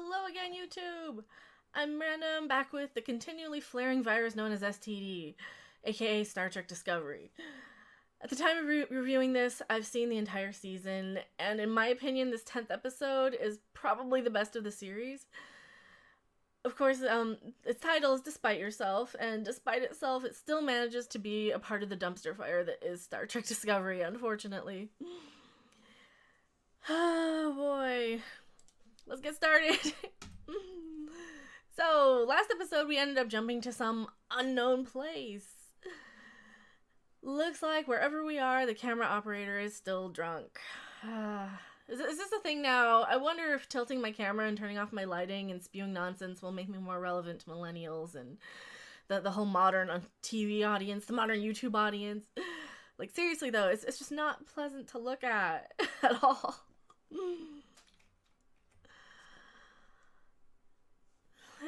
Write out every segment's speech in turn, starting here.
Hello again, YouTube! I'm Random, back with the continually flaring virus known as STD, aka Star Trek Discovery. At the time of reviewing this, I've seen the entire season, and in my opinion, this 10th episode is probably the best of the series. Of course, its title is Despite Yourself, and despite itself, it still manages to be a part of the dumpster fire that is Star Trek Discovery, unfortunately. Oh boy. Let's get started. So, last episode we ended up jumping to some unknown place. Looks like wherever we are, the camera operator is still drunk. Is this a thing now? I wonder if tilting my camera and turning off my lighting and spewing nonsense will make me more relevant to millennials and the whole modern TV audience, the modern YouTube audience. Like, seriously though, it's just not pleasant to look at all.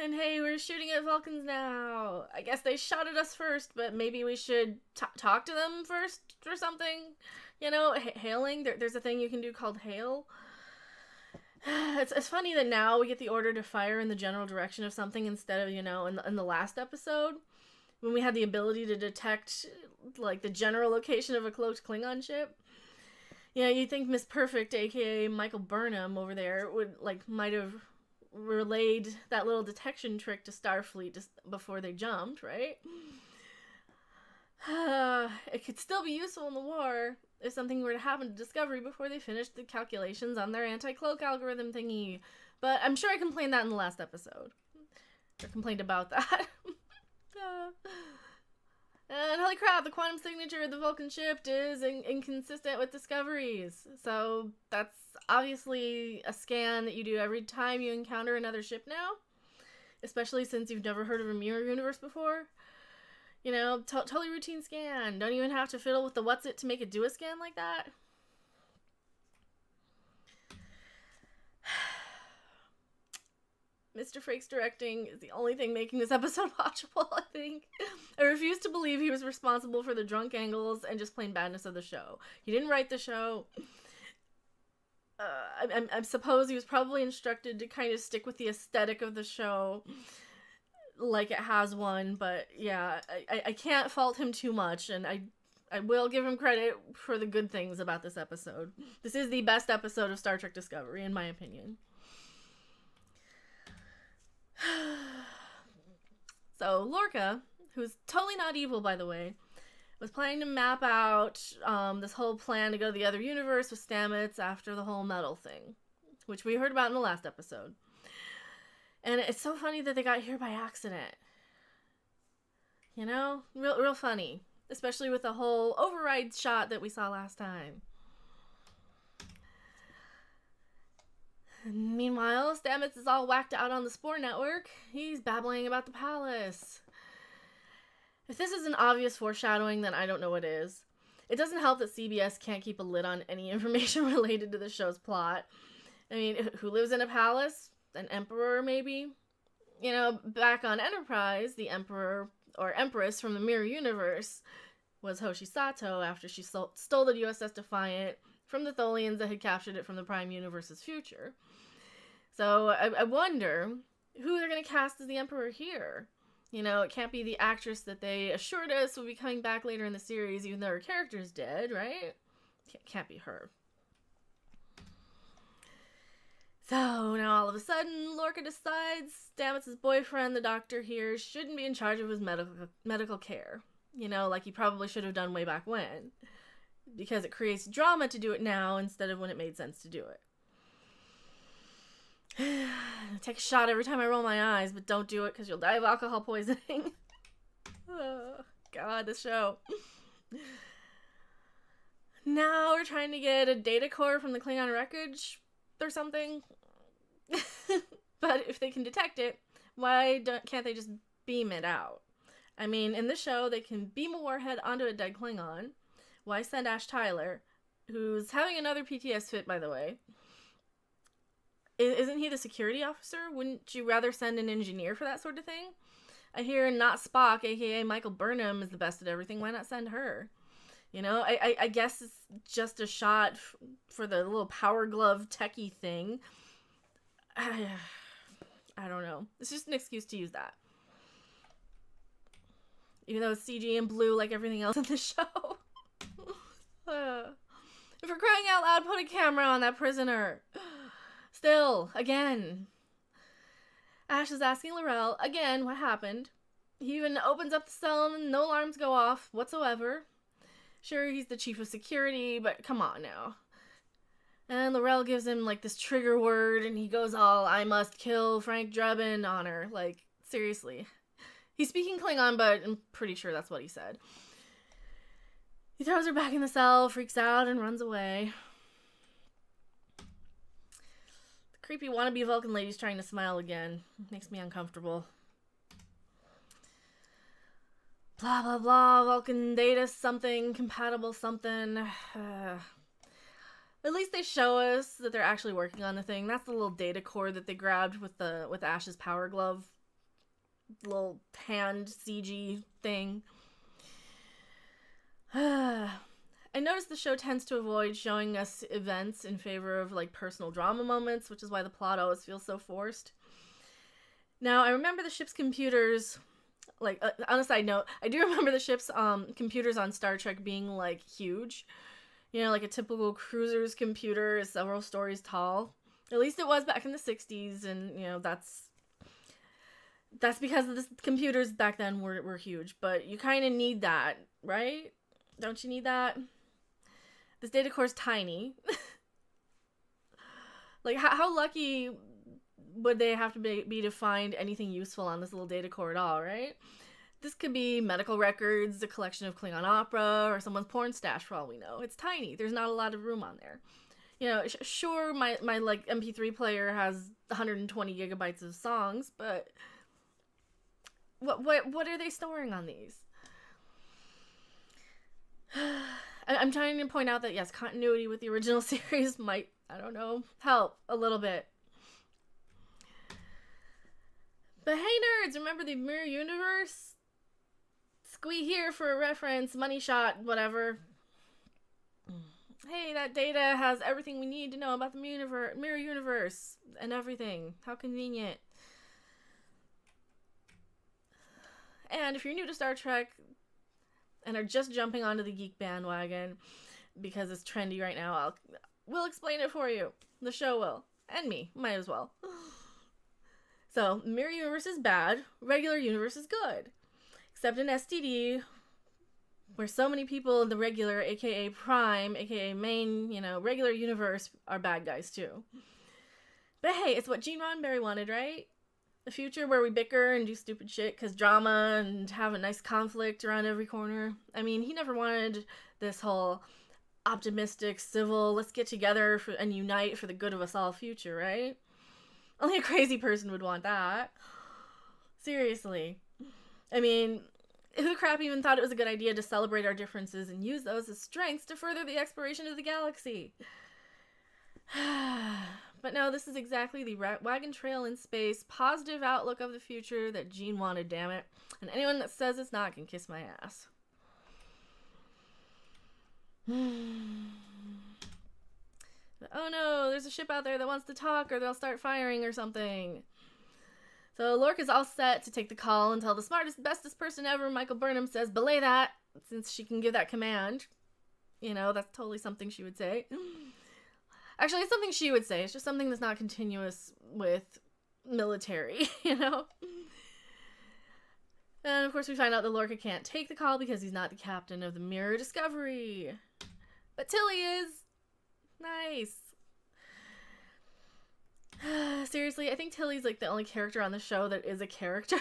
And hey, we're shooting at Vulcans now. I guess they shot at us first, but maybe we should talk to them first or something. You know, hailing. There's a thing you can do called hail. It's funny that now we get the order to fire in the general direction of something instead of, you know, in the last episode, when we had the ability to detect, like, the general location of a cloaked Klingon ship. You know, you'd think Miss Perfect, aka Michael Burnham over there, might have relayed that little detection trick to Starfleet just before they jumped, right? It could still be useful in the war if something were to happen to Discovery before they finished the calculations on their anti-cloak algorithm thingy. But I'm sure I complained that in the last episode. Or complained about that. And holy crap, the quantum signature of the Vulcan ship is inconsistent with Discovery's. So that's obviously a scan that you do every time you encounter another ship now. Especially since you've never heard of a mirror universe before. You know, totally routine scan. Don't even have to fiddle with the what's it to make it do a scan like that. Mr. Frakes directing is the only thing making this episode watchable, I think. I refuse to believe he was responsible for the drunk angles and just plain badness of the show. He didn't write the show. I suppose he was probably instructed to kind of stick with the aesthetic of the show like it has one, but yeah, I can't fault him too much, and I will give him credit for the good things about this episode. This is the best episode of Star Trek Discovery, in my opinion. So, Lorca, who's totally not evil, by the way, was planning to map out this whole plan to go to the other universe with Stamets after the whole metal thing, which we heard about in the last episode. And it's so funny that they got here by accident. You know? Real funny. Especially with the whole override shot that we saw last time. Meanwhile, Stamets is all whacked out on the Spore network. He's babbling about the palace. If this isn't obvious foreshadowing, then I don't know what is. It doesn't help that CBS can't keep a lid on any information related to the show's plot. I mean, who lives in a palace? An emperor, maybe? You know, back on Enterprise, the emperor or empress from the Mirror Universe was Hoshi Sato after she stole the USS Defiant from the Tholians that had captured it from the Prime Universe's future. So I wonder who they're going to cast as the Emperor here. You know, it can't be the actress that they assured us will be coming back later in the series, even though her character's dead, right? Can't be her. So now all of a sudden, Lorca decides Stamets' boyfriend, the doctor here, shouldn't be in charge of his medical care. You know, like he probably should have done way back when. Because it creates drama to do it now instead of when it made sense to do it. Take a shot every time I roll my eyes, but don't do it because you'll die of alcohol poisoning. Oh, God, this show. Now we're trying to get a data core from the Klingon wreckage or something. But if they can detect it, can't they just beam it out? I mean, in the show, they can beam a warhead onto a dead Klingon. Why send Ash Tyler, who's having another PTS fit, by the way? Isn't he the security officer? Wouldn't you rather send an engineer for that sort of thing? I hear not Spock, aka Michael Burnham, is the best at everything. Why not send her? You know, I guess it's just a shot for the little power glove techie thing. I don't know. It's just an excuse to use that. Even though it's CG and blue like everything else in the show. If we're crying out loud, put a camera on that prisoner. Still, again. Ash is asking Laurel, again, what happened. He even opens up the cell and no alarms go off whatsoever. Sure, he's the chief of security, but come on now. And Laurel gives him, like, this trigger word, and he goes all, I must kill Frank Drebin on her. Like, seriously. He's speaking Klingon, but I'm pretty sure that's what he said. He throws her back in the cell, freaks out, and runs away. The creepy wannabe Vulcan lady's trying to smile again. Makes me uncomfortable. Blah, blah, blah, Vulcan data something, compatible something. At least they show us that they're actually working on the thing. That's the little data cord that they grabbed with Ash's power glove. Little hand CG thing. I noticed the show tends to avoid showing us events in favor of, like, personal drama moments, which is why the plot always feels so forced. Now, I remember the ship's computers, like, on a side note, I do remember the ship's computers on Star Trek being, like, huge. You know, like a typical cruiser's computer is several stories tall. At least it was back in the 60s, and, you know, that's because the computers back then were huge. But you kind of need that, right? Don't you need that? This data core's tiny. Like, how lucky would they have to be to find anything useful on this little data core at all, right? This could be medical records, a collection of Klingon opera, or someone's porn stash for all we know. It's tiny. There's not a lot of room on there. You know, sure, my like MP3 player has 120 gigabytes of songs, but what are they storing on these? I'm trying to point out that, yes, continuity with the original series might, I don't know, help a little bit. But hey, nerds, remember the mirror universe? Squee here for a reference, money shot, whatever. Hey, that data has everything we need to know about the mirror universe and everything. How convenient. And if you're new to Star Trek and are just jumping onto the geek bandwagon because it's trendy right now, we'll explain it for you. The show will. And me. Might as well. So, mirror universe is bad. Regular universe is good. Except in STD, where so many people in the regular, aka prime, aka main, you know, regular universe are bad guys too. But hey, it's what Gene Roddenberry wanted, right? A future where we bicker and do stupid shit because drama and have a nice conflict around every corner. I mean, he never wanted this whole optimistic, civil, let's get together and unite for the good of us all future, right? Only a crazy person would want that. Seriously. I mean, who crap even thought it was a good idea to celebrate our differences and use those as strengths to further the exploration of the galaxy? But no, this is exactly the wagon trail in space, positive outlook of the future that Gene wanted, damn it. And anyone that says it's not can kiss my ass. But, oh no, there's a ship out there that wants to talk or they'll start firing or something. So Lorca's all set to take the call and tell the smartest, bestest person ever, Michael Burnham, says, belay that, since she can give that command. You know, that's totally something she would say. Actually, it's something she would say. It's just something that's not continuous with military, you know? And, of course, we find out that Lorca can't take the call because he's not the captain of the Mirror Discovery. But Tilly is. Nice. Seriously, I think Tilly's, like, the only character on the show that is a character.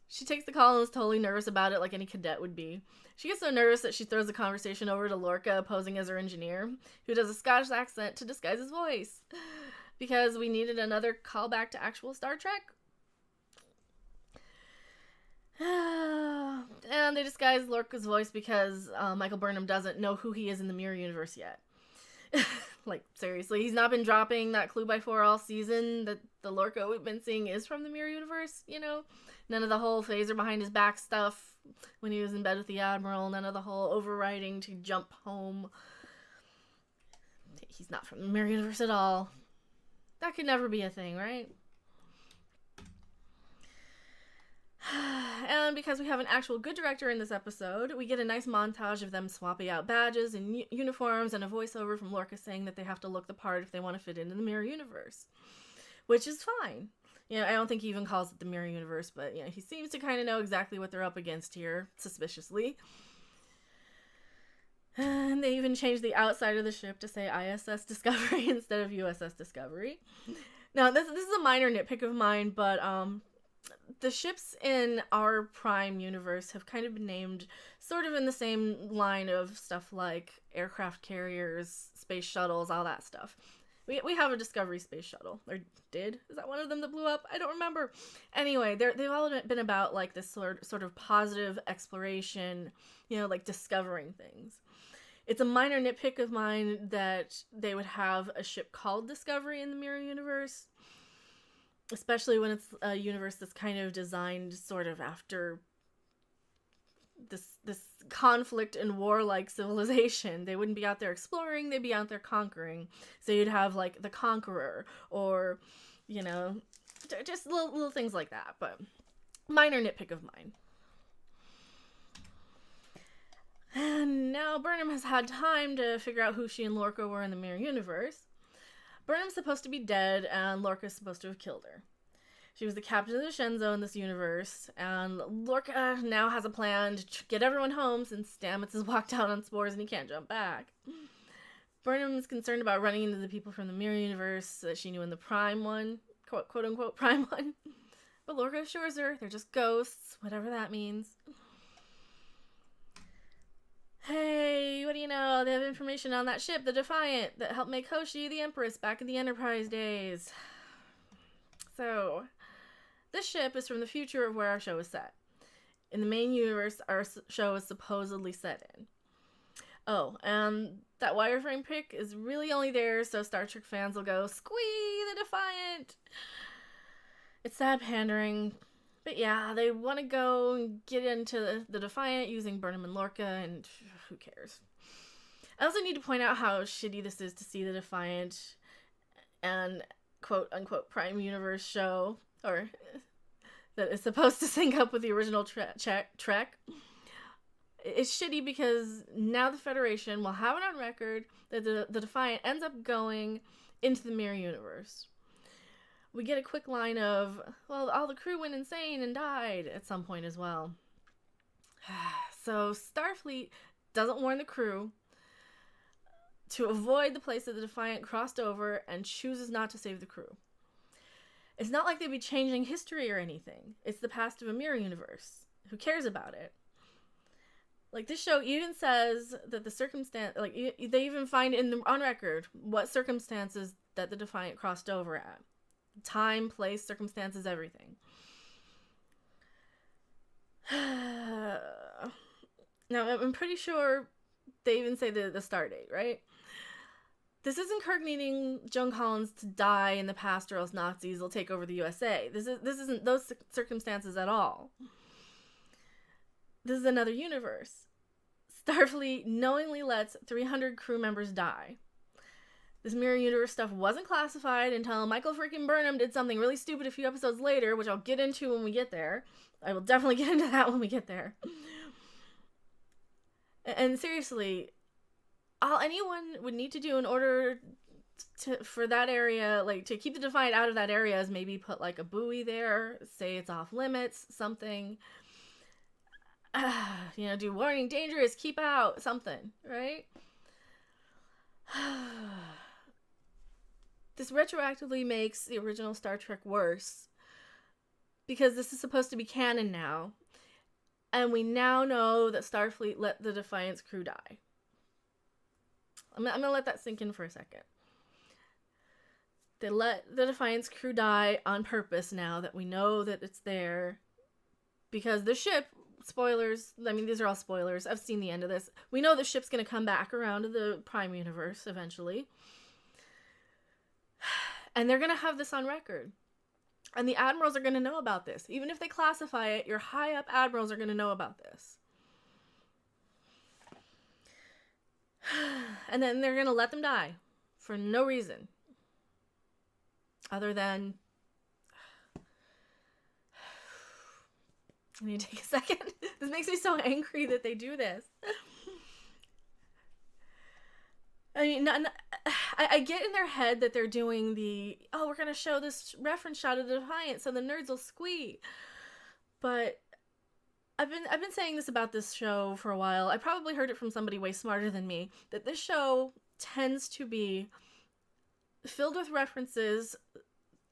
She takes the call and is totally nervous about it like any cadet would be. She gets so nervous that she throws the conversation over to Lorca, posing as her engineer, who does a Scottish accent to disguise his voice. Because we needed another callback to actual Star Trek. And they disguise Lorca's voice because Michael Burnham doesn't know who he is in the Mirror Universe yet. Like, seriously, he's not been dropping that clue by 4 all season that the Lorca we've been seeing is from the Mirror Universe, you know? None of the whole phaser behind his back stuff when he was in bed with the Admiral. None of the whole overriding to jump home. He's not from the Mirror Universe at all. That could never be a thing, right? And because we have an actual good director in this episode, we get a nice montage of them swapping out badges and uniforms and a voiceover from Lorca saying that they have to look the part if they want to fit into the mirror universe. Which is fine. I don't think he even calls it the mirror universe, but he seems to kind of know exactly what they're up against here, suspiciously. And they even changed the outside of the ship to say ISS Discovery instead of USS Discovery. Now, this is a minor nitpick of mine, but the ships in our Prime universe have kind of been named sort of in the same line of stuff like aircraft carriers, space shuttles, all that stuff. We have a Discovery space shuttle, or did? Is that one of them that blew up? I don't remember. Anyway, they've all been about like this sort of positive exploration, like discovering things. It's a minor nitpick of mine that they would have a ship called Discovery in the mirror universe, especially when it's a universe that's kind of designed sort of after this conflict and warlike civilization. They wouldn't be out there exploring, they'd be out there conquering. So you'd have like the Conqueror, or just little things like that, but minor nitpick of mine. And now Burnham has had time to figure out who she and Lorca were in the mirror universe. Burnham's supposed to be dead, and Lorca's supposed to have killed her. She was the captain of the Shenzhou in this universe, and Lorca now has a plan to get everyone home since Stamets has walked out on spores and he can't jump back. Burnham is concerned about running into the people from the mirror universe that she knew in the Prime one, quote-unquote Prime one. But Lorca assures her they're just ghosts, whatever that means. Hey, what do you know? They have information on that ship, the Defiant, that helped make Hoshi the Empress back in the Enterprise days. So, this ship is from the future of where our show is set. In the main universe, our show is supposedly set in. Oh, and that wireframe pic is really only there so Star Trek fans will go, "Squee, the Defiant!" It's sad pandering, but yeah, they want to go and get into the Defiant using Burnham and Lorca, and who cares? I also need to point out how shitty this is to see the Defiant and quote-unquote Prime Universe show, or that is supposed to sync up with the original Trek. It's shitty because now the Federation will have it on record that the Defiant ends up going into the mirror universe. We get a quick line of, well, all the crew went insane and died at some point as well. So Starfleet doesn't warn the crew to avoid the place that the Defiant crossed over and chooses not to save the crew. It's not like they'd be changing history or anything. It's the past of a mirror universe. Who cares about it? Like, this show even says that the circumstance, like, they even find on record what circumstances that the Defiant crossed over at. Time, place, circumstances, everything. Now, I'm pretty sure they even say the start date, right? This isn't Kirk needing Joan Collins to die in the past or else Nazis will take over the USA. This isn't those circumstances at all. This is another universe. Starfleet knowingly lets 300 crew members die. This mirror universe stuff wasn't classified until Michael freaking Burnham did something really stupid a few episodes later, which I'll get into when we get there. I will definitely get into that when we get there. And seriously, all anyone would need to do in order for that area, like, to keep the Defiant out of that area is maybe put, like, a buoy there, say it's off limits, something. Do warning, dangerous, keep out, something, right? This retroactively makes the original Star Trek worse, because this is supposed to be canon now, and we now know that Starfleet let the Defiant's crew die. I'm gonna let that sink in for a second. They let the Defiant's crew die on purpose now that we know that it's there, because the ship, spoilers, I mean, these are all spoilers, I've seen the end of this, we know the ship's gonna come back around to the Prime Universe eventually. And they're gonna have this on record. And the admirals are gonna know about this. Even if they classify it, your high-up admirals are gonna know about this. And then they're gonna let them die. For no reason. Other than... I need to take a second. This makes me so angry that they do this. I mean, I get in their head that they're doing we're going to show this reference shot of the Defiant so the nerds will squee. But I've been saying this about this show for a while. I probably heard it from somebody way smarter than me, that this show tends to be filled with references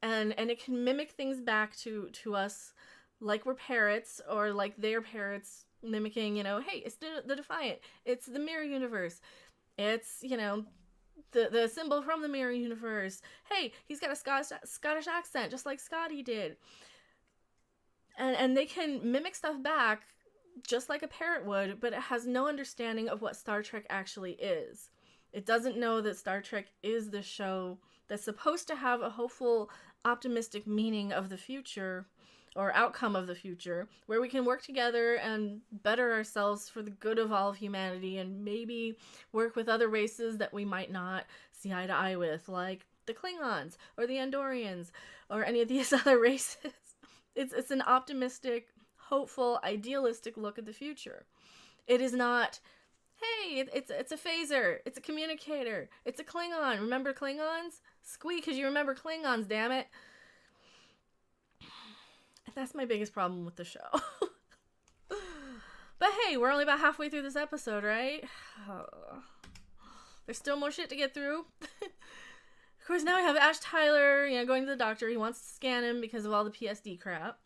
and it can mimic things back to us like we're parrots or like they're parrots mimicking, hey, it's the Defiant. It's the mirror universe. It's, the symbol from the mirror universe. Hey, he's got a Scottish accent, just like Scotty did. And they can mimic stuff back just like a parrot would, but it has no understanding of what Star Trek actually is. It doesn't know that Star Trek is the show that's supposed to have a hopeful, optimistic meaning of the future, or outcome of the future, where we can work together and better ourselves for the good of all of humanity and maybe work with other races that we might not see eye to eye with, like the Klingons or the Andorians or any of these other races. It's an optimistic, hopeful, idealistic look at the future. It is not, hey, it's a phaser, it's a communicator, it's a Klingon. Remember Klingons? Squeak because you remember Klingons, damn it. That's my biggest problem with the show. But hey, we're only about halfway through this episode, right? There's still more shit to get through. Of course, now we have Ash Tyler, going to the doctor. He wants to scan him because of all the PSD crap.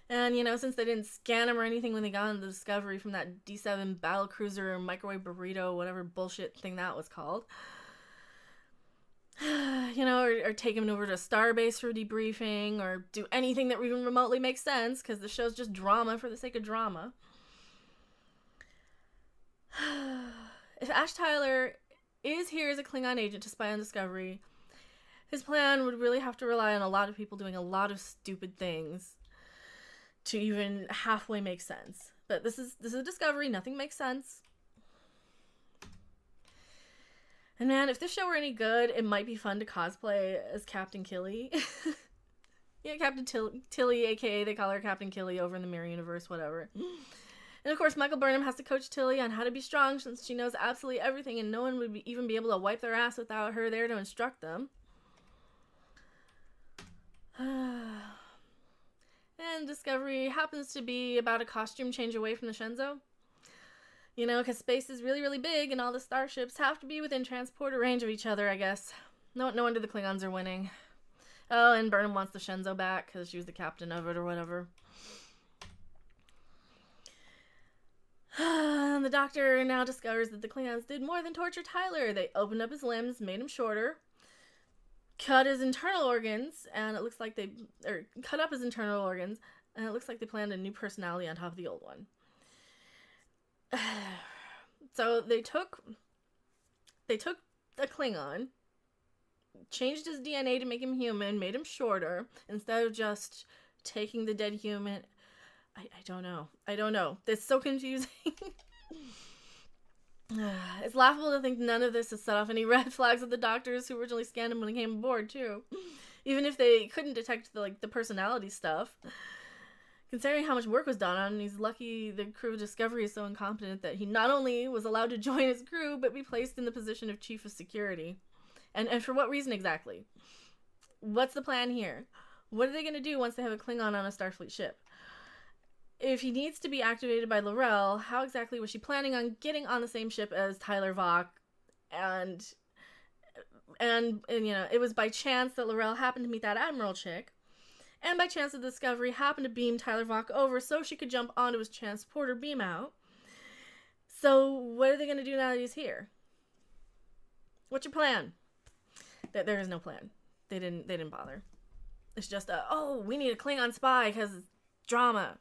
And, since they didn't scan him or anything when they got on the Discovery from that D7 battlecruiser or microwave burrito, whatever bullshit thing that was called. Or take him over to Starbase for debriefing, or do anything that even remotely makes sense, because the show's just drama for the sake of drama. If Ash Tyler is here as a Klingon agent to spy on Discovery, his plan would really have to rely on a lot of people doing a lot of stupid things to even halfway make sense. But this is Discovery, nothing makes sense. And man, if this show were any good, it might be fun to cosplay as Captain Killy. Yeah, Captain Tilly, aka they call her Captain Killy over in the Mirror Universe, whatever. And of course, Michael Burnham has to coach Tilly on how to be strong since she knows absolutely everything and no one would even be able to wipe their ass without her there to instruct them. And Discovery happens to be about a costume change away from the Shenzhou. Because space is really, really big and all the starships have to be within transporter range of each other, I guess. No wonder the Klingons are winning. Oh, and Burnham wants the Shenzhou back because she was the captain of it or whatever. And the doctor now discovers that the Klingons did more than torture Tyler. They opened up his limbs, made him shorter, cut his internal organs, and it looks like cut up his internal organs, and it looks like they planned a new personality on top of the old one. So they took a Klingon, changed his DNA to make him human, made him shorter, instead of just taking the dead human. I don't know. It's so confusing. It's laughable to think none of this has set off any red flags with the doctors who originally scanned him when he came aboard, too. Even if they couldn't detect the personality stuff. Considering how much work was done on him, he's lucky the crew of Discovery is so incompetent that he not only was allowed to join his crew, but be placed in the position of chief of security. And for what reason exactly? What's the plan here? What are they going to do once they have a Klingon on a Starfleet ship? If he needs to be activated by L'Rell, how exactly was she planning on getting on the same ship as Tyler Vach? And it was by chance that L'Rell happened to meet that Admiral chick. And by chance the Discovery happened to beam Tyler Vach over so she could jump onto his transporter beam out. So what are they going to do now that he's here? What's your plan? There is no plan. They didn't bother. It's just we need a Klingon spy because drama.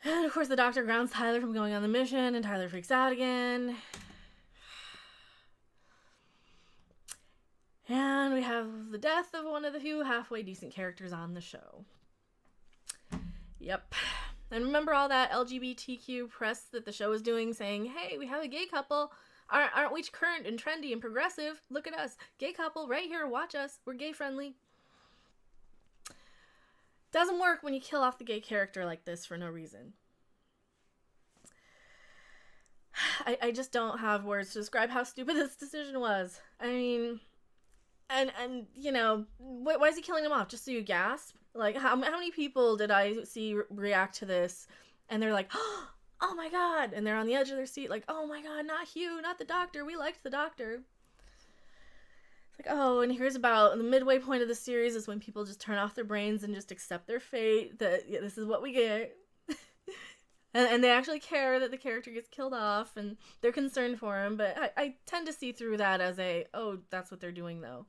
And of course the doctor grounds Tyler from going on the mission and Tyler freaks out again. And we have the death of one of the few halfway decent characters on the show. Yep. And remember all that LGBTQ press that the show was doing saying, hey, we have a gay couple. Aren't we current and trendy and progressive? Look at us. Gay couple right here. Watch us. We're gay friendly. Doesn't work when you kill off the gay character like this for no reason. I just don't have words to describe how stupid this decision was. I mean, and you know, why is he killing him off? Just so you gasp? Like, how many people did I see react to this, and they're like, oh my god, and they're on the edge of their seat like, oh my god, not Hugh, not the doctor, we liked the doctor. It's like, oh, and here's about the midway point of the series is when people just turn off their brains and just accept their fate, that yeah, this is what we get. And they actually care that the character gets killed off, and they're concerned for him, but I tend to see through that as a, oh, that's what they're doing, though.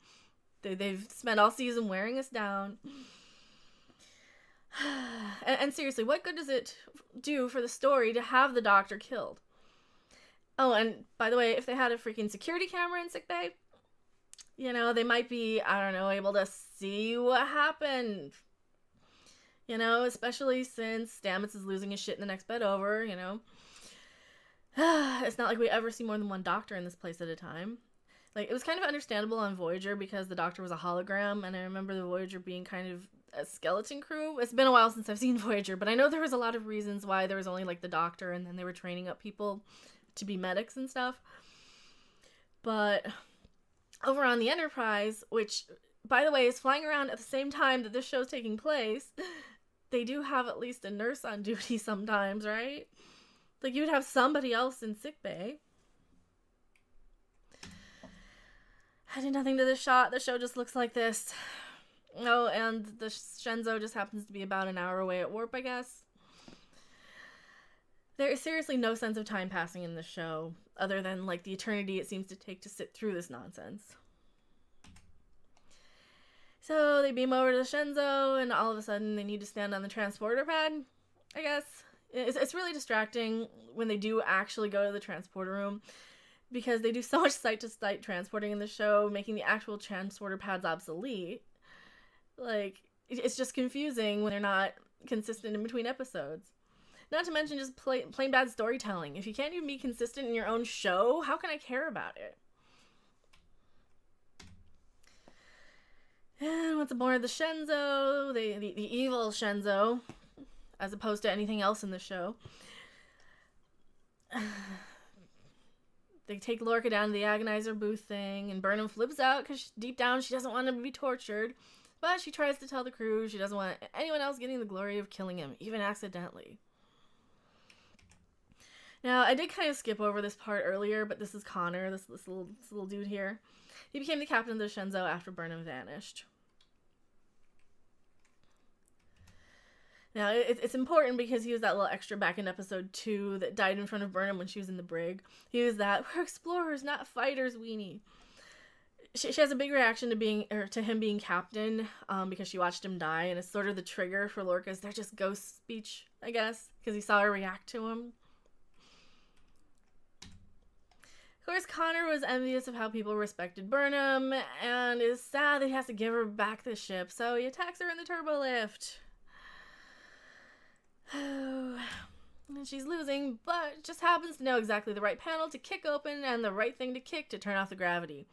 They've spent all season wearing us down. And seriously, what good does it do for the story to have the doctor killed? Oh, and by the way, if they had a freaking security camera in sickbay, you know, they might be, I don't know, able to see what happened. You know, especially since Stamets is losing his shit in the next bed over, you know. It's not like we ever see more than one doctor in this place at a time. Like, it was kind of understandable on Voyager because the doctor was a hologram, and I remember the Voyager being kind of a skeleton crew. It's been a while since I've seen Voyager, but I know there was a lot of reasons why there was only, like, the doctor, and then they were training up people to be medics and stuff. But over on the Enterprise, which, by the way, is flying around at the same time that this show's taking place, they do have at least a nurse on duty sometimes, right? Like, you would have somebody else in sickbay. I did nothing to this shot. The show just looks like this. Oh, and the Shenzhou just happens to be about an hour away at warp, I guess. There is seriously no sense of time passing in this show, other than, like, the eternity it seems to take to sit through this nonsense. So they beam over to the Shenzhou, and all of a sudden they need to stand on the transporter pad, I guess. It's really distracting when they do actually go to the transporter room, because they do so much site-to-site transporting in the show, making the actual transporter pads obsolete. Like, it's just confusing when they're not consistent in between episodes. Not to mention just plain bad storytelling. If you can't even be consistent in your own show, how can I care about it? And once aboard the Shenzhou, the evil Shenzhou, as opposed to anything else in the show, they take Lorca down to the agonizer booth thing, and Burnham flips out because deep down she doesn't want him to be tortured, but she tries to tell the crew she doesn't want anyone else getting the glory of killing him, even accidentally. Now, I did kind of skip over this part earlier, but this is Connor, this little dude here. He became the captain of the Shenzhou after Burnham vanished. Now, it's important because he was that little extra back in episode 2 that died in front of Burnham when she was in the brig. He was that, we're explorers, not fighters, weenie. She has a big reaction to him being captain, because she watched him die, and it's sort of the trigger for Lorca's they're just ghost speech, I guess, because he saw her react to him. Of course, Connor was envious of how people respected Burnham, and is sad that he has to give her back the ship, so he attacks her in the turbo lift. And she's losing, but just happens to know exactly the right panel to kick open and the right thing to kick to turn off the gravity.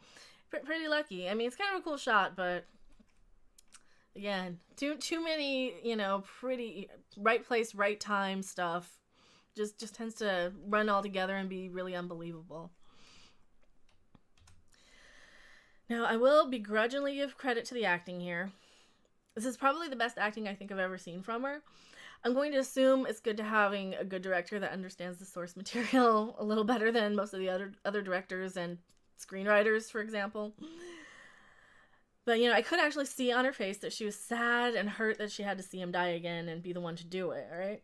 Pretty lucky. I mean, it's kind of a cool shot, but again, too many, you know, pretty right place, right time stuff. Just tends to run all together and be really unbelievable. Now, I will begrudgingly give credit to the acting here. This is probably the best acting I think I've ever seen from her. I'm going to assume it's good to having a good director that understands the source material a little better than most of the other directors and screenwriters, for example. But, you know, I could actually see on her face that she was sad and hurt that she had to see him die again and be the one to do it, alright?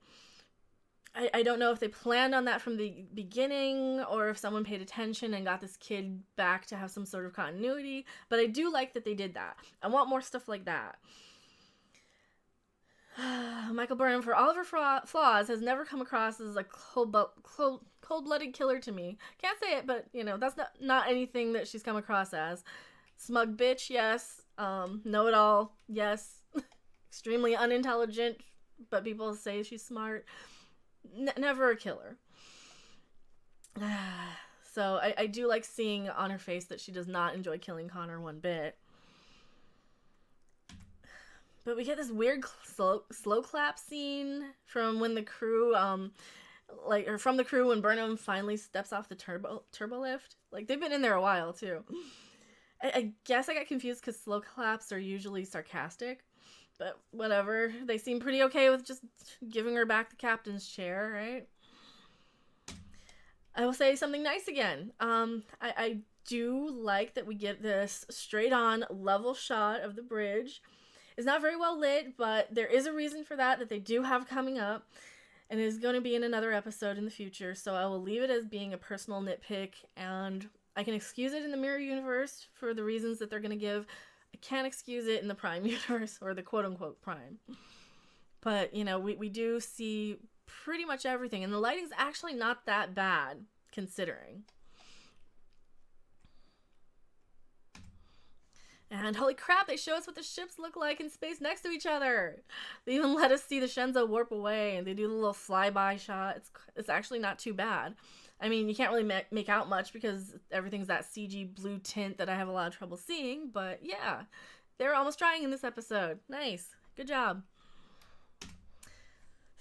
I don't know if they planned on that from the beginning or if someone paid attention and got this kid back to have some sort of continuity, but I do like that they did that. I want more stuff like that. Michael Burnham, for all of her flaws, has never come across as a cold-blooded killer to me. Can't say it, but, you know, that's not anything that she's come across as. Smug bitch, yes. Know-it-all, yes. Extremely unintelligent, but people say she's smart. Never a killer. So I do like seeing on her face that she does not enjoy killing Connor one bit. But we get this weird slow clap scene from when the crew, from the crew when Burnham finally steps off the turbo lift. Like, they've been in there a while, too. I guess I got confused because slow claps are usually sarcastic. But whatever. They seem pretty okay with just giving her back the captain's chair, right? I will say something nice again. I do like that we get this straight-on level shot of the bridge. It's not very well lit, but there is a reason for that they do have coming up. And it is going to be in another episode in the future, so I will leave it as being a personal nitpick, and I can excuse it in the Mirror Universe for the reasons that they're going to give. I can't excuse it in the Prime Universe, or the quote-unquote Prime. But, you know, we do see pretty much everything, and the lighting's actually not that bad, considering. And holy crap, they show us what the ships look like in space next to each other. They even let us see the Shenzhou warp away, and they do the little flyby shot. It's actually not too bad. I mean, you can't really make out much because everything's that CG blue tint that I have a lot of trouble seeing, but yeah, they're almost trying in this episode. Nice. Good job.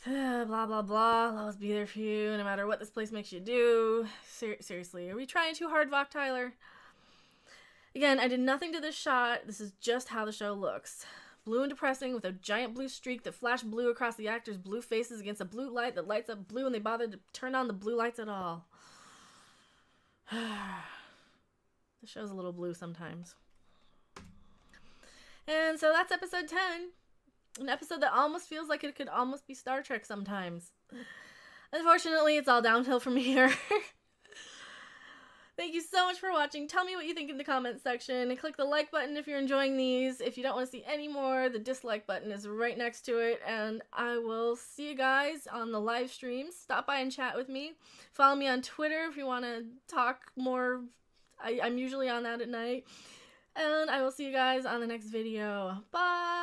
Blah, blah, blah. I'll always be there for you, no matter what this place makes you do. Seriously, are we trying too hard, Vok Tyler? Again, I did nothing to this shot. This is just how the show looks. Blue and depressing with a giant blue streak that flashed blue across the actors' blue faces against a blue light that lights up blue, and they bothered to turn on the blue lights at all. The show's a little blue sometimes. And so that's episode 10. An episode that almost feels like it could almost be Star Trek sometimes. Unfortunately, it's all downhill from here. Thank you so much for watching. Tell me what you think in the comments section. And click the like button if you're enjoying these. If you don't want to see any more, the dislike button is right next to it. And I will see you guys on the live streams. Stop by and chat with me. Follow me on Twitter if you want to talk more. I'm usually on that at night. And I will see you guys on the next video. Bye!